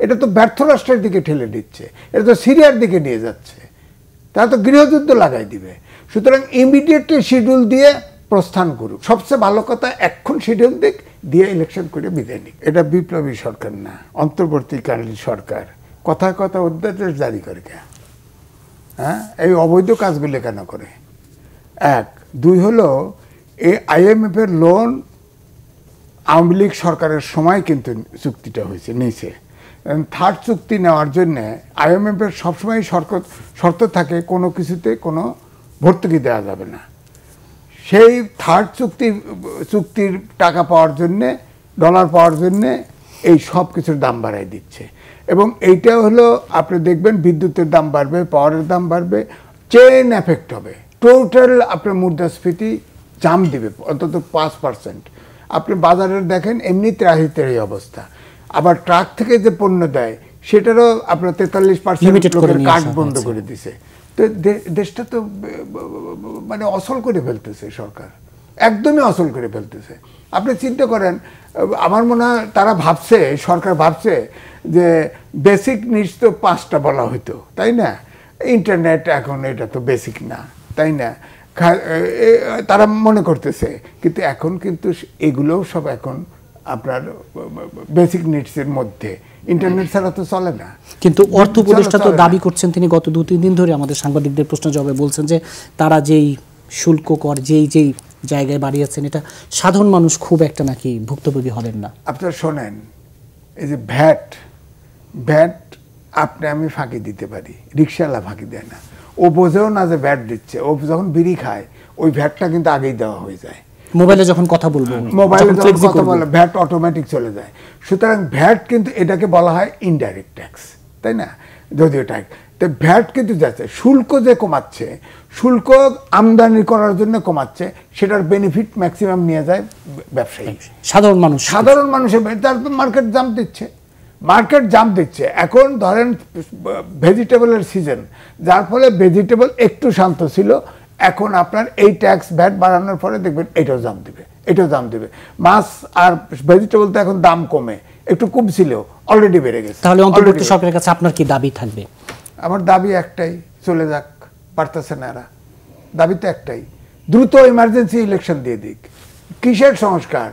এটা তো ব্যর্থ রাষ্ট্রের দিকে ঠেলে দিচ্ছে, এটা তো সিরিয়ার দিকে নিয়ে যাচ্ছে, তারা তো গৃহযুদ্ধ লাগাই দিবে। সুতরাং ইমিডিয়েটলি শিডিউল দিয়ে প্রস্থান করুক। সবচেয়ে ভালো কথা এখন শিডিউল দিক দিয়ে ইলেকশন করে বিদায় নিক। এটা বিপ্লবী সরকার না, অন্তর্বর্তীকালীন সরকার। কথায় কথা অধ্যাদেশ জারি করে কেন? হ্যাঁ, এই অবৈধ কাজগুলো কেন করে? এক। দুই হলো এই IMF এর লোন আওয়ামী লীগ সরকারের সময় কিন্তু চুক্তিটা হয়েছে নিয়েছে। থার্ড চুক্তি নেওয়ার জন্য IMF এর সবসময় শর্ত থাকে কোনো কিছুতে কোনো ভর্তুকি দেওয়া যাবে না। সেই থার্ড চুক্তির টাকা পাওয়ার জন্যে, ডলার পাওয়ার জন্যে এই সব কিছুর দাম বাড়াই দিচ্ছে। এবং এইটা হলো আপনি দেখবেন বিদ্যুতের দাম বাড়বে, পাওয়ারের দাম বাড়বে, চেইন এফেক্ট হবে। টোটাল আপনার মুদ্রাস্ফীতি জাম দিবে অন্তত 5%। আপনি বাজারে দেখেন এমনি ত্রাহি অবস্থা। আবার ট্রাক থেকে যে পণ্য দেয় সেটারও আপনার 43% লোকের কার্ড বন্ধ করে দিছে। তো দেশটা তো মানে অচল করে ফেলতেছে সরকার, একদমই অচল করে ফেলতেছে। আপনি চিন্তা করেন, আমার মনে হয় তারা ভাবছে, সরকার ভাবছে যে বেসিক নিডস তো 5টা বলা হইতো, তাই না? ইন্টারনেট এখন এটা তো বেসিক না, তাই না? তারা মনে করতেছে, কিন্তু এখন কিন্তু এগুলোও সব এখন আপনার বেসিক নিডসের মধ্যে। ইন্টারনেট ছাড়া তো চলে না। কিন্তু অর্থ উপদেষ্টা তো দাবি করছেন, তিনি গত 2-3 দিন ধরে আমাদের সাংবাদিকদের প্রশ্ন জবাবে বলছেন যে তারা যেই শুল্ক কর যেই জায়গায় বাড়িয়েছেন এটা সাধারণ মানুষ খুব একটা নাকি ভুক্তভোগী হবেন না। আপনারা শোনেন, এই যে ভ্যাট আপনি আমি ফাঁকি দিতে পারি, রিক্সাওয়ালা ফাঁকি দেয় না। ও বোঝেও না যে ভ্যাট দিচ্ছে। ও যখন বিড়ি খায় ওই ভ্যাটটা কিন্তু আগেই দেওয়া হয়ে যায়। মোবাইলে যখন কথা বলবো, মোবাইলে যখন কথা বলে ভ্যাট অটোমেটিক চলে যায়। সুতরাং ভ্যাট কিন্তু এটাকে বলা হয় ইনডাইরেক্ট ট্যাক্স, তাই না? যদিও ট্যাক্স, তো ভ্যাট কিন্তু যাচ্ছে। শুল্ক যে কমাচ্ছে, শুল্ক আমদানি করার জন্য কমাচ্ছে, সেটার বেনিফিট ম্যাক্সিমাম নিয়ে যায় ব্যবসায়ী, সাধারণ মানুষের। তারপর মার্কেট জাম্প দিচ্ছে। এখন ধরেন ভেজিটেবলের সিজন, যার ফলে ভেজিটেবল একটু শান্ত ছিল। এখন আপনার এই ট্যাক্স ভ্যাট বাড়ানোর পরে দেখবেন এটাও দাম দেবে। মাছ আর ভেজিটেবল তো এখন দাম কমে, একটু কমছিল, অলরেডি বেড়ে গেছে। তাহলে অন্তর্বর্তী সরকারের কাছে আপনার কি দাবি থাকবে? আমার দাবি একটাই, চলে যাক, পারতেছে না এরা। দাবি তো একটাই, দ্রুত ইমার্জেন্সি ইলেকশন দিয়ে দিক। কিসের সংস্কার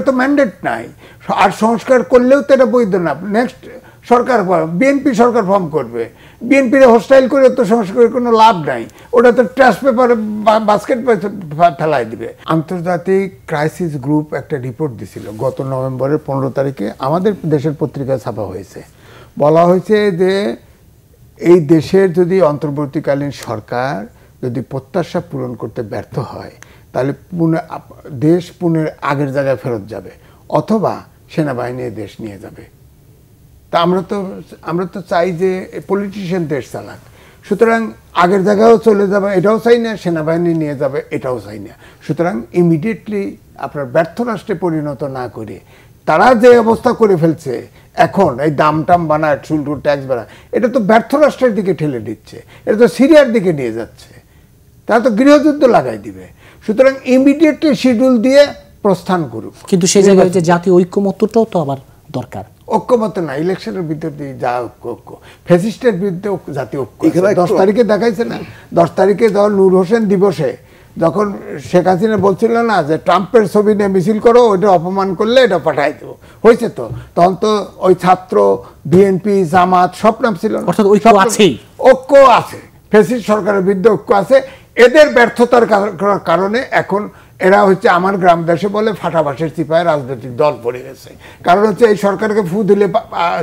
তো ম্যান্ডেট নাই। আর সংস্কার করলেও তো এটা বৈধ না। নেক্সট সরকার, বিএনপি সরকার ফর্ম করবে। বিএনপির হোস্টাইল করে তো সংস্কারের কোনো লাভ নাই। ওটা তো ট্রাশ পেপারে বাস্কেট ফেলাই দিবে। আন্তর্জাতিক ক্রাইসিস গ্রুপ একটা রিপোর্ট দিছিল গত নভেম্বরের 15 তারিখে, আমাদের দেশের পত্রিকায় ছাপা হয়েছে। বলা হয়েছে যে এই দেশের যদি অন্তর্বর্তীকালীন সরকার যদি প্রত্যাশা পূরণ করতে ব্যর্থ হয়, তাহলে দেশ পুনের আগের জায়গায় ফেরত যাবে, অথবা সেনাবাহিনী দেশ নিয়ে যাবে। তা আমরা তো চাই যে পলিটিশিয়ান দেশ চালাক। সুতরাং আগের জায়গায়ও চলে যাবে এটাও চাই না, সেনাবাহিনী নিয়ে যাবে এটাও চাই না। সুতরাং ইমিডিয়েটলি আপনার ব্যর্থ রাষ্ট্রে পরিণত না করে, তারা যে অবস্থা করে ফেলছে এখন, এই দাম বানায়, শুল্ক ট্যাক্স বাড়ায়, এটা তো ব্যর্থ রাষ্ট্রের দিকে ঠেলে দিচ্ছে, এটা তো সিরিয়ার দিকে নিয়ে যাচ্ছে, তারা তো গৃহযুদ্ধ লাগাই দিবে। সুতরাং ইমিডিয়েটলি শিডিউল দিয়ে প্রস্থান করুক। কিন্তু সেই জায়গায় যে জাতীয় ঐক্যমত্যটাও তো আবার দরকার। ঐক্যমত্য না, ইলেকশনের ভিতরে যা ঐক্য, ফ্যাসিস্টের বিরুদ্ধে জাতীয় ঐক্য। 10 তারিখে দেখাইছে না, 10 তারিখে যখন নূর হোসেন দিবসে যখন শেখ হাসিনা বলছিল না যে ট্রাম্পের ছবি নিয়ে মিছিল করো, ওইটা অপমান করলে এটা পাঠাই দেবো, হয়েছে তো। তখন তো ওই ছাত্র, বিএনপি, জামাত সব নাম ছিল, ঐক্য আছে, ফ্যাসিস্ট সরকারের বিরুদ্ধে ঐক্য আছে। এদের ব্যর্থতার কারণে এখন এরা হচ্ছে, আমার গ্রাম দেশে বলে ফাটাবাসের চিপায় রাজনৈতিক দল পড়ে গেছে। কারণ হচ্ছে এই সরকারকে ফু দিলে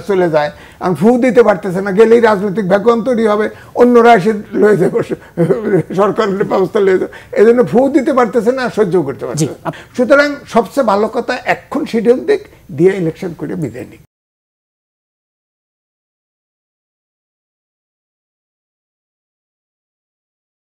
চলে যায়, আর ফু দিতে পারতেছে না, গেলেই রাজনৈতিক ভ্যাকুয়াম তৈরি হবে, অন্যরা এসে লয়ে যাবে, সরকারের ব্যবস্থা লয়ে যাবে। এই জন্য ফু দিতে পারতেছে না, সহ্য করতে পারছে না। সুতরাং সবচেয়ে ভালো কথা এখন শিডিউল দিক দিয়ে ইলেকশন করে বিদায় নিক।